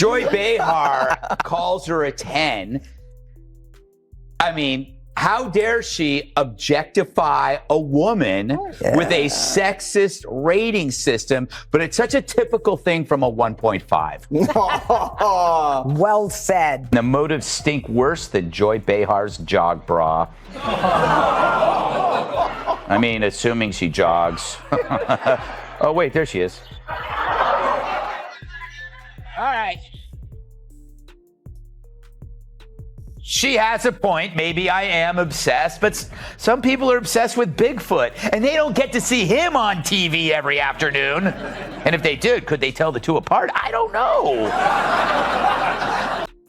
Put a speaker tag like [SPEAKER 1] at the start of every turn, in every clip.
[SPEAKER 1] Joy Behar calls her a 10. I mean, how dare she objectify a woman with a sexist rating system, but it's such a typical thing from a 1.5.
[SPEAKER 2] Well said.
[SPEAKER 1] The motives stink worse than Joy Behar's jog bra. I mean, assuming she jogs. Oh, wait, there she is. All right. She has a point. Maybe I am obsessed, but some people are obsessed with Bigfoot, and they don't get to see him on TV every afternoon. And if they did, could they tell the two apart? I don't know.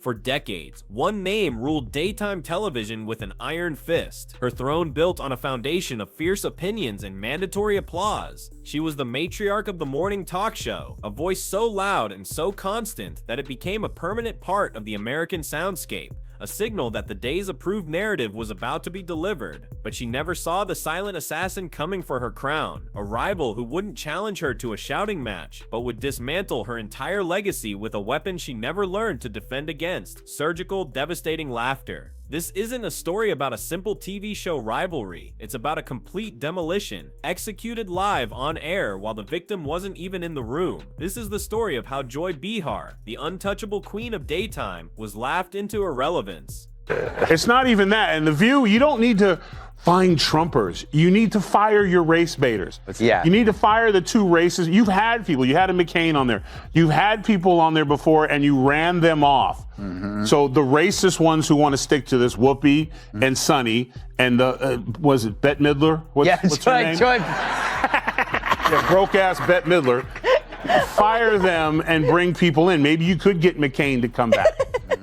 [SPEAKER 3] For decades, one name ruled daytime television with an iron fist, her throne built on a foundation of fierce opinions and mandatory applause. She was the matriarch of the morning talk show, a voice so loud and so constant that it became a permanent part of the American soundscape, a signal that the day's approved narrative was about to be delivered. But she never saw the silent assassin coming for her crown, a rival who wouldn't challenge her to a shouting match, but would dismantle her entire legacy with a weapon she never learned to defend against: surgical, devastating laughter. This isn't a story about a simple TV show rivalry. It's about a complete demolition, executed live on air while the victim wasn't even in the room. This is the story of how Joy Behar, the untouchable queen of daytime, was laughed into irrelevance.
[SPEAKER 4] It's not even that. And The View, you don't need to find Trumpers. You need to fire your race baiters.
[SPEAKER 1] Yeah.
[SPEAKER 4] You need to fire the two races. You've had people. You had a McCain on there. You've had people on there before, and you ran them off. Mm-hmm. So the racist ones who want to stick to this, Whoopi and Sonny, and the, was it Bette Midler? What's her name? Yeah, broke-ass Bette Midler. Fire them and bring people in. Maybe you could get McCain to come back.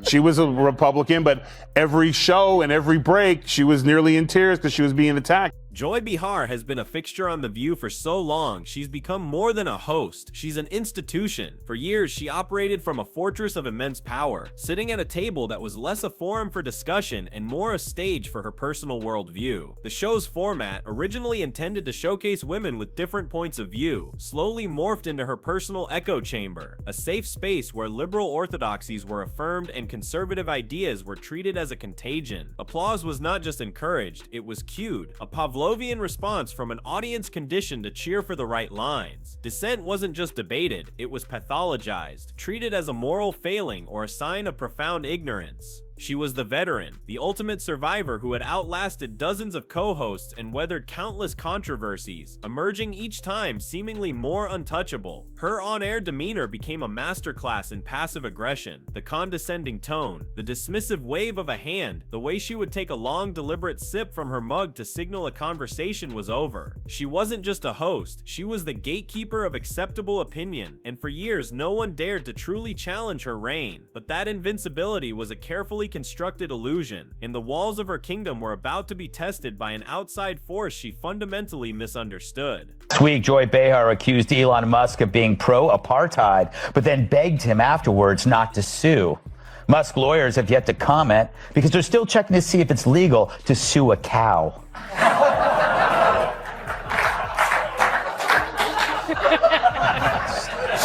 [SPEAKER 4] She was a Republican, but every show and every break, she was nearly in tears because she was being attacked.
[SPEAKER 3] Joy Behar has been a fixture on The View for so long, she's become more than a host. She's an institution. For years, she operated from a fortress of immense power, sitting at a table that was less a forum for discussion and more a stage for her personal worldview. The show's format, originally intended to showcase women with different points of view, slowly morphed into her personal echo chamber, a safe space where liberal orthodoxies were affirmed and conservative ideas were treated as a contagion. Applause was not just encouraged, it was cued, a Pavlovian response from an audience conditioned to cheer for the right lines. Dissent wasn't just debated, it was pathologized, treated as a moral failing or a sign of profound ignorance. She was the veteran, the ultimate survivor who had outlasted dozens of co-hosts and weathered countless controversies, emerging each time seemingly more untouchable. Her on-air demeanor became a masterclass in passive aggression, the condescending tone, the dismissive wave of a hand, the way she would take a long, deliberate sip from her mug to signal a conversation was over. She wasn't just a host, she was the gatekeeper of acceptable opinion, and for years no one dared to truly challenge her reign. But that invincibility was a carefully constructed illusion, and the walls of her kingdom were about to be tested by an outside force she fundamentally misunderstood.
[SPEAKER 1] This week, Joy Behar accused Elon Musk of being pro-apartheid, but then begged him afterwards not to sue. Musk lawyers have yet to comment because they're still checking to see if it's legal to sue a cow.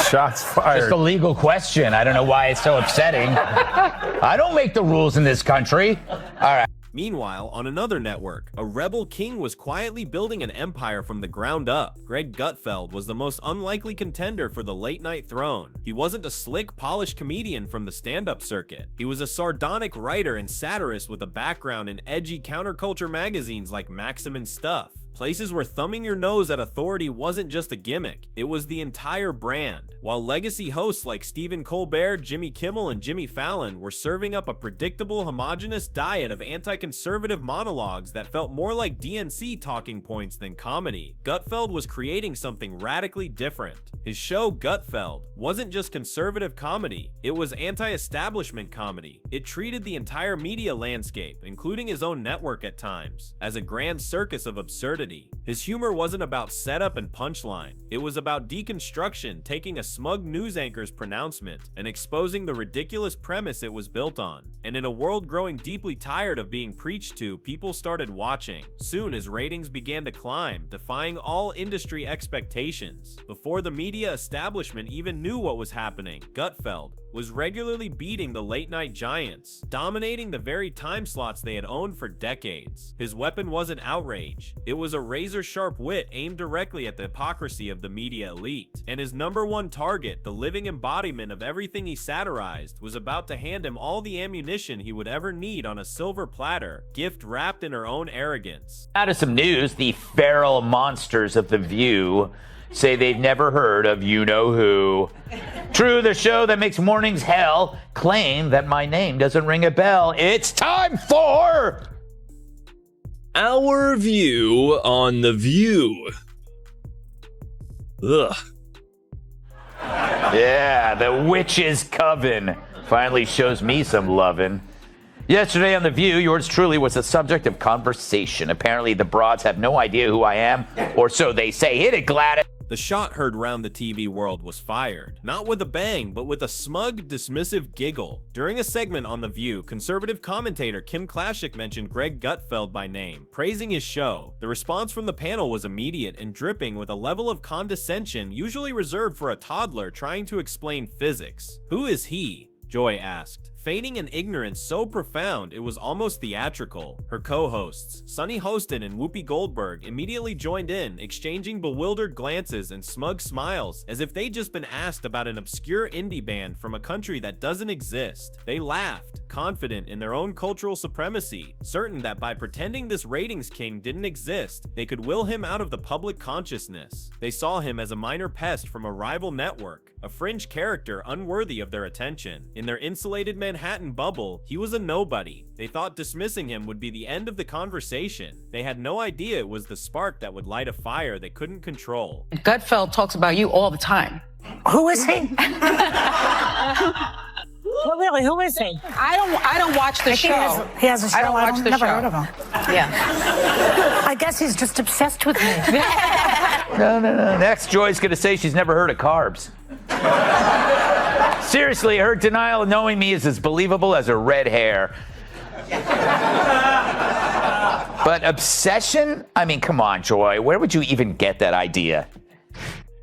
[SPEAKER 4] Shots fired.
[SPEAKER 1] Just a legal question. I don't know why it's so upsetting. I don't make the rules in this country. All right.
[SPEAKER 3] Meanwhile, on another network, a rebel king was quietly building an empire from the ground up. Greg Gutfeld was the most unlikely contender for the late-night throne. He wasn't a slick, polished comedian from the stand-up circuit. He was a sardonic writer and satirist with a background in edgy counterculture magazines like Maxim and Stuff. Places where thumbing your nose at authority wasn't just a gimmick, it was the entire brand. While legacy hosts like Stephen Colbert, Jimmy Kimmel, and Jimmy Fallon were serving up a predictable, homogenous diet of anti-conservative monologues that felt more like DNC talking points than comedy, Gutfeld was creating something radically different. His show, Gutfeld, wasn't just conservative comedy, it was anti-establishment comedy. It treated the entire media landscape, including his own network at times, as a grand circus of absurdity. His humor wasn't about setup and punchline. It was about deconstruction, taking a smug news anchor's pronouncement and exposing the ridiculous premise it was built on. And in a world growing deeply tired of being preached to, people started watching. Soon his ratings began to climb, defying all industry expectations. Before the media establishment even knew what was happening, Gutfeld, was regularly beating the late-night giants, dominating the very time slots they had owned for decades. His weapon wasn't outrage. It was a razor-sharp wit aimed directly at the hypocrisy of the media elite. And his number one target, the living embodiment of everything he satirized, was about to hand him all the ammunition he would ever need on a silver platter, gift wrapped in her own arrogance.
[SPEAKER 1] Out of some news, the feral monsters of The View say they've never heard of you-know-who. True, the show that makes mornings hell claim that my name doesn't ring a bell. It's time for...
[SPEAKER 2] Our view on The View. Ugh.
[SPEAKER 1] Yeah, the witch's coven finally shows me some lovin'. Yesterday on The View, yours truly was the subject of conversation. Apparently, the broads have no idea who I am, or so they say. Hit it, Gladys.
[SPEAKER 3] The shot heard round the TV world was fired, not with a bang, but with a smug, dismissive giggle. During a segment on The View, conservative commentator Kim Klashik mentioned Greg Gutfeld by name, praising his show. The response from the panel was immediate and dripping with a level of condescension usually reserved for a toddler trying to explain physics. Who is he? Joy asked, feigning an ignorance so profound it was almost theatrical. Her co-hosts, Sunny Hostin and Whoopi Goldberg, immediately joined in, exchanging bewildered glances and smug smiles, as if they'd just been asked about an obscure indie band from a country that doesn't exist. They laughed, confident in their own cultural supremacy, certain that by pretending this ratings king didn't exist, they could will him out of the public consciousness. They saw him as a minor pest from a rival network, a fringe character unworthy of their attention. In their insulated Manhattan bubble, he was a nobody. They thought dismissing him would be the end of the conversation. They had no idea it was the spark that would light a fire they couldn't control.
[SPEAKER 5] Gutfeld talks about you all the time.
[SPEAKER 6] Who is he? Well, really, who is he?
[SPEAKER 5] I don't watch the show.
[SPEAKER 6] He has a show.
[SPEAKER 5] I don't watch the
[SPEAKER 6] never
[SPEAKER 5] show.
[SPEAKER 6] heard of him.
[SPEAKER 5] Yeah.
[SPEAKER 6] I guess he's just obsessed with me.
[SPEAKER 1] No. Next, Joy's going to say she's never heard of carbs. Seriously, her denial of knowing me is as believable as her red hair. But obsession? I mean, come on, Joy. Where would you even get that idea?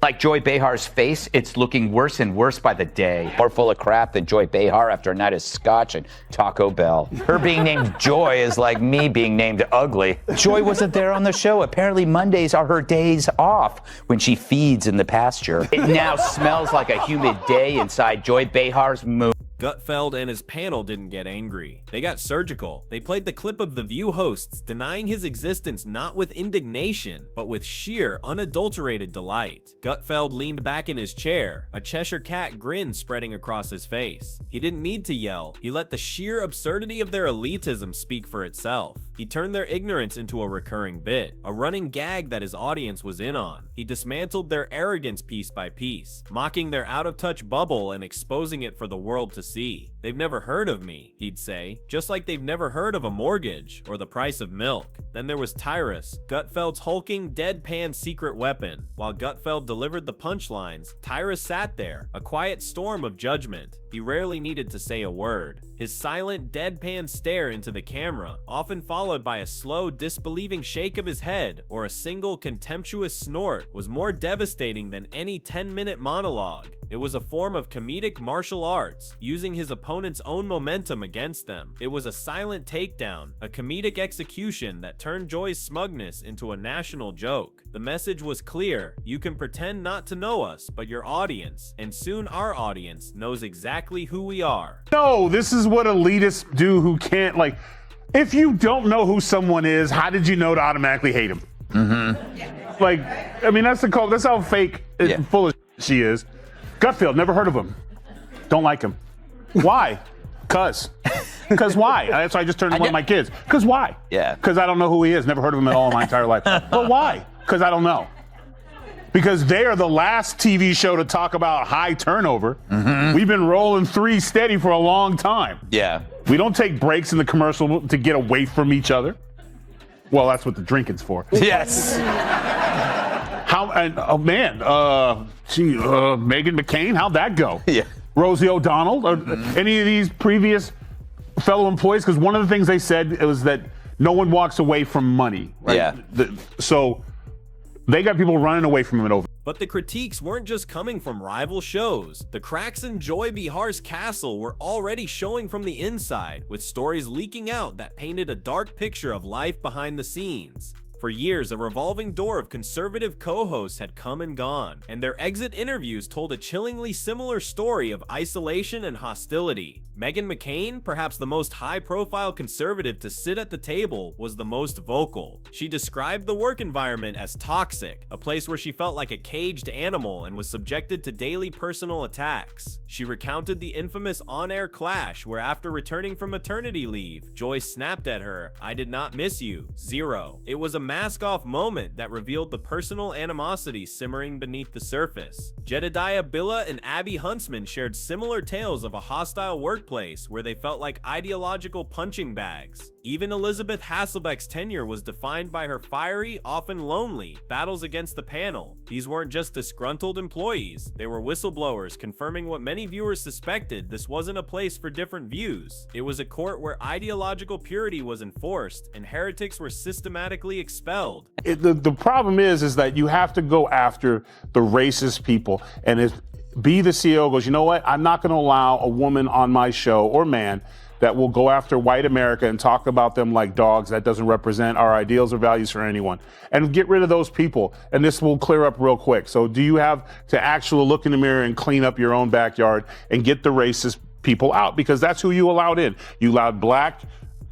[SPEAKER 1] Like Joy Behar's face, it's looking worse and worse by the day. More full of crap than Joy Behar after a night of scotch and Taco Bell. Her being named Joy is like me being named ugly. Joy wasn't there on the show. Apparently Mondays are her days off when she feeds in the pasture. It now smells like a humid day inside Joy Behar's moon.
[SPEAKER 3] Gutfeld and his panel didn't get angry. They got surgical. They played the clip of The View hosts denying his existence not with indignation, but with sheer, unadulterated delight. Gutfeld leaned back in his chair, a Cheshire cat grin spreading across his face. He didn't need to yell. He let the sheer absurdity of their elitism speak for itself. He turned their ignorance into a recurring bit, a running gag that his audience was in on. He dismantled their arrogance piece by piece, mocking their out-of-touch bubble and exposing it for the world to see. They've never heard of me, he'd say, just like they've never heard of a mortgage or the price of milk. Then there was Tyrus, Gutfeld's hulking, deadpan secret weapon. While Gutfeld delivered the punchlines, Tyrus sat there, a quiet storm of judgment. He rarely needed to say a word. His silent, deadpan stare into the camera, often followed by a slow, disbelieving shake of his head or a single contemptuous snort, was more devastating than any 10-minute monologue. It was a form of comedic martial arts, using his opponent's own momentum against them. It was a silent takedown, a comedic execution that turned Joy's smugness into a national joke. The message was clear: you can pretend not to know us, but your audience, and soon our audience, knows exactly who we are.
[SPEAKER 4] No, this is what elitists do who can't, like, if you don't know who someone is, how did you know to automatically hate him? Mm-hmm. Like, I mean, that's how fake and full of she is. Gutfeld, never heard of him. Don't like him. Why? Because why? That's why I just turned to one of my kids. Because why?
[SPEAKER 1] Yeah.
[SPEAKER 4] Because I don't know who he is. Never heard of him at all in my entire life. But why? Because I don't know. Because they are the last TV show to talk about high turnover. Mm-hmm. We've been rolling 3 steady for a long time.
[SPEAKER 1] Yeah.
[SPEAKER 4] We don't take breaks in the commercial to get away from each other. Well, that's what the drinking's for.
[SPEAKER 1] Yes.
[SPEAKER 4] Megan McCain, how'd that go?
[SPEAKER 1] Yeah.
[SPEAKER 4] Rosie O'Donnell, or any of these previous fellow employees? Because one of the things they said was that no one walks away from money. Right?
[SPEAKER 1] Yeah.
[SPEAKER 4] So they got people running away from it over.
[SPEAKER 3] But the critiques weren't just coming from rival shows. The cracks in Joy Behar's castle were already showing from the inside, with stories leaking out that painted a dark picture of life behind the scenes. For years, a revolving door of conservative co-hosts had come and gone, and their exit interviews told a chillingly similar story of isolation and hostility. Meghan McCain, perhaps the most high-profile conservative to sit at the table, was the most vocal. She described the work environment as toxic, a place where she felt like a caged animal and was subjected to daily personal attacks. She recounted the infamous on-air clash where, after returning from maternity leave, Joy snapped at her, "I did not miss you. Zero." It was a mask-off moment that revealed the personal animosity simmering beneath the surface. Jedediah Billa and Abby Huntsman shared similar tales of a hostile workplace where they felt like ideological punching bags. Even Elizabeth Hasselbeck's tenure was defined by her fiery, often lonely, battles against the panel. These weren't just disgruntled employees, they were whistleblowers confirming what many viewers suspected: this wasn't a place for different views. It was a court where ideological purity was enforced and heretics were systematically expelled.
[SPEAKER 4] The problem is that you have to go after the racist people, and if the CEO goes, you know what, I'm not going to allow a woman on my show, or man, that will go after white America and talk about them like dogs. That doesn't represent our ideals or values for anyone. And get rid of those people, and this will clear up real quick. So do you have to actually look in the mirror and clean up your own backyard and get the racist people out? Because that's who you allowed in. You allowed black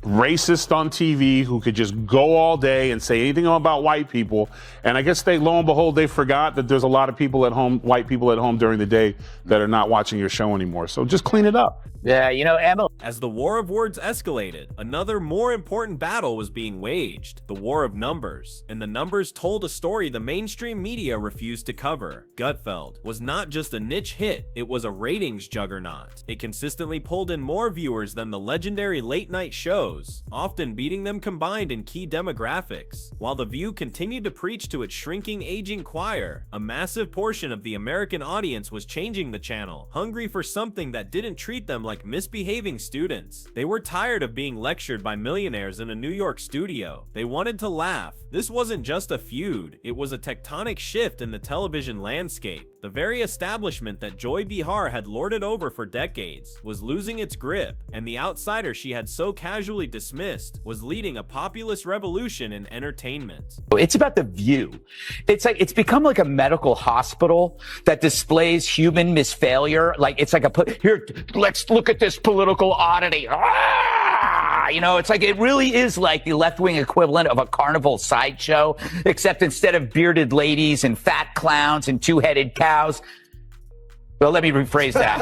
[SPEAKER 4] racist on TV who could just go all day and say anything about white people. And I guess lo and behold, they forgot that there's a lot of people at home, white people at home during the day, that are not watching your show anymore. So just clean it up.
[SPEAKER 1] Yeah, you know, Emily.
[SPEAKER 3] As the war of words escalated, another more important battle was being waged, the war of numbers. And the numbers told a story the mainstream media refused to cover. Gutfeld was not just a niche hit, it was a ratings juggernaut. It consistently pulled in more viewers than the legendary late-night shows, often beating them combined in key demographics. While The View continued to preach to its shrinking, aging choir, a massive portion of the American audience was changing the channel, hungry for something that didn't treat them like misbehaving students. They were tired of being lectured by millionaires in a New York studio. They wanted to laugh. This wasn't just a feud, it was a tectonic shift in the television landscape. The very establishment that Joy Behar had lorded over for decades was losing its grip, and the outsider she had so casually dismissed was leading a populist revolution in entertainment.
[SPEAKER 1] It's about The View. It's become like a medical hospital that displays human misfailure. Here, let's look at this political oddity. You know, it really is like the left-wing equivalent of a carnival sideshow, except instead of bearded ladies and fat clowns and two-headed cows. Well, let me rephrase that.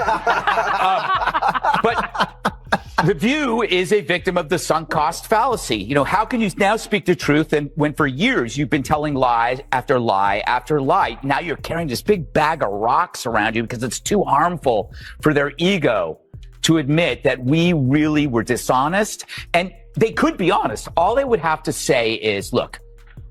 [SPEAKER 1] But The View is a victim of the sunk cost fallacy. You know, how can you now speak the truth when for years you've been telling lie after lie after lie? Now you're carrying this big bag of rocks around you because it's too harmful for their ego to admit that we really were dishonest. And they could be honest. All they would have to say is, look,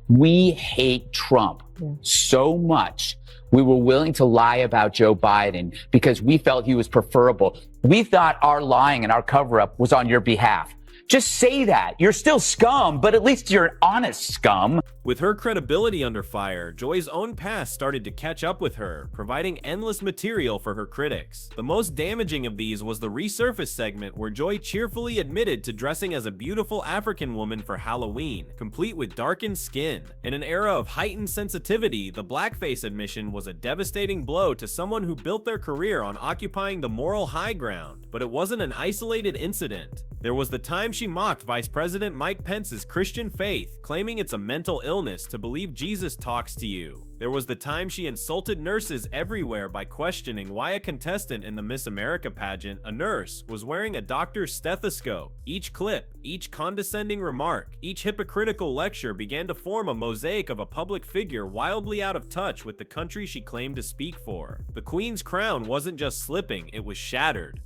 [SPEAKER 1] we hate Trump so much. We were willing to lie about Joe Biden because we felt he was preferable. We thought our lying and our cover-up was on your behalf. Just say that. You're still scum, but at least you're an honest scum.
[SPEAKER 3] With her credibility under fire, Joy's own past started to catch up with her, providing endless material for her critics. The most damaging of these was the resurface segment where Joy cheerfully admitted to dressing as a beautiful African woman for Halloween, complete with darkened skin. In an era of heightened sensitivity, the blackface admission was a devastating blow to someone who built their career on occupying the moral high ground. But it wasn't an isolated incident. There was the time she mocked Vice President Mike Pence's Christian faith, claiming it's a mental illness to believe Jesus talks to you. There was the time she insulted nurses everywhere by questioning why a contestant in the Miss America pageant, a nurse, was wearing a doctor's stethoscope. Each clip, each condescending remark, each hypocritical lecture began to form a mosaic of a public figure wildly out of touch with the country she claimed to speak for. The Queen's crown wasn't just slipping, it was shattered.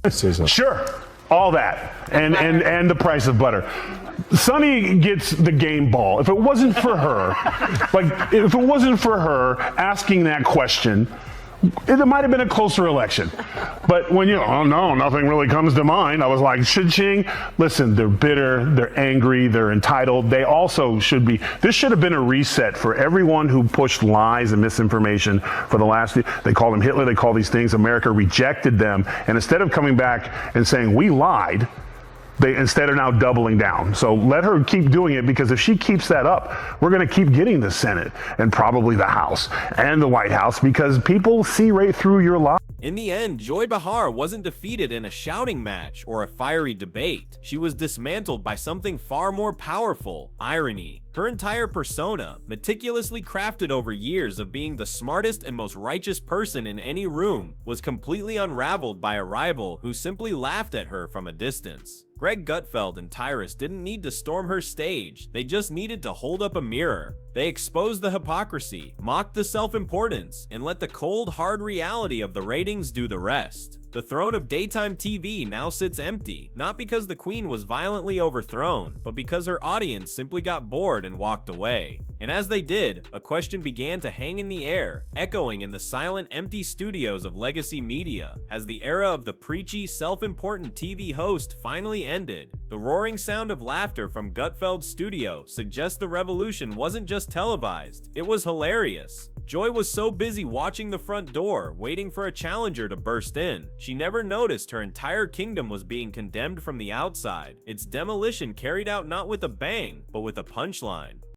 [SPEAKER 4] Sure, all that, and the price of butter. Sonny gets the game ball. If it wasn't for her, asking that question, It might have been a closer election. But when oh no, nothing really comes to mind, I was like, cha-ching. Listen, they're bitter, they're angry, they're entitled. They also should be, this should have been a reset for everyone who pushed lies and misinformation for the last, they call them Hitler, they call these things, America rejected them. And instead of coming back and saying, we lied, they instead are now doubling down. So let her keep doing it, because if she keeps that up, we're going to keep getting the Senate and probably the House and the White House, because people see right through your lies.
[SPEAKER 3] In the end, Joy Behar wasn't defeated in a shouting match or a fiery debate. She was dismantled by something far more powerful: irony. Her entire persona, meticulously crafted over years of being the smartest and most righteous person in any room, was completely unraveled by a rival who simply laughed at her from a distance. Greg Gutfeld and Tyrus didn't need to storm her stage, they just needed to hold up a mirror. They exposed the hypocrisy, mocked the self-importance, and let the cold, hard reality of the ratings do the rest. The throne of daytime TV now sits empty, not because the queen was violently overthrown, but because her audience simply got bored and walked away. And as they did, a question began to hang in the air, echoing in the silent, empty studios of legacy media. As the era of the preachy, self-important TV host finally ended, the roaring sound of laughter from Gutfeld's studio suggests the revolution wasn't just televised, it was hilarious. Joy was so busy watching the front door, waiting for a challenger to burst in, she never noticed her entire kingdom was being condemned from the outside, its demolition carried out not with a bang, but with a punchline.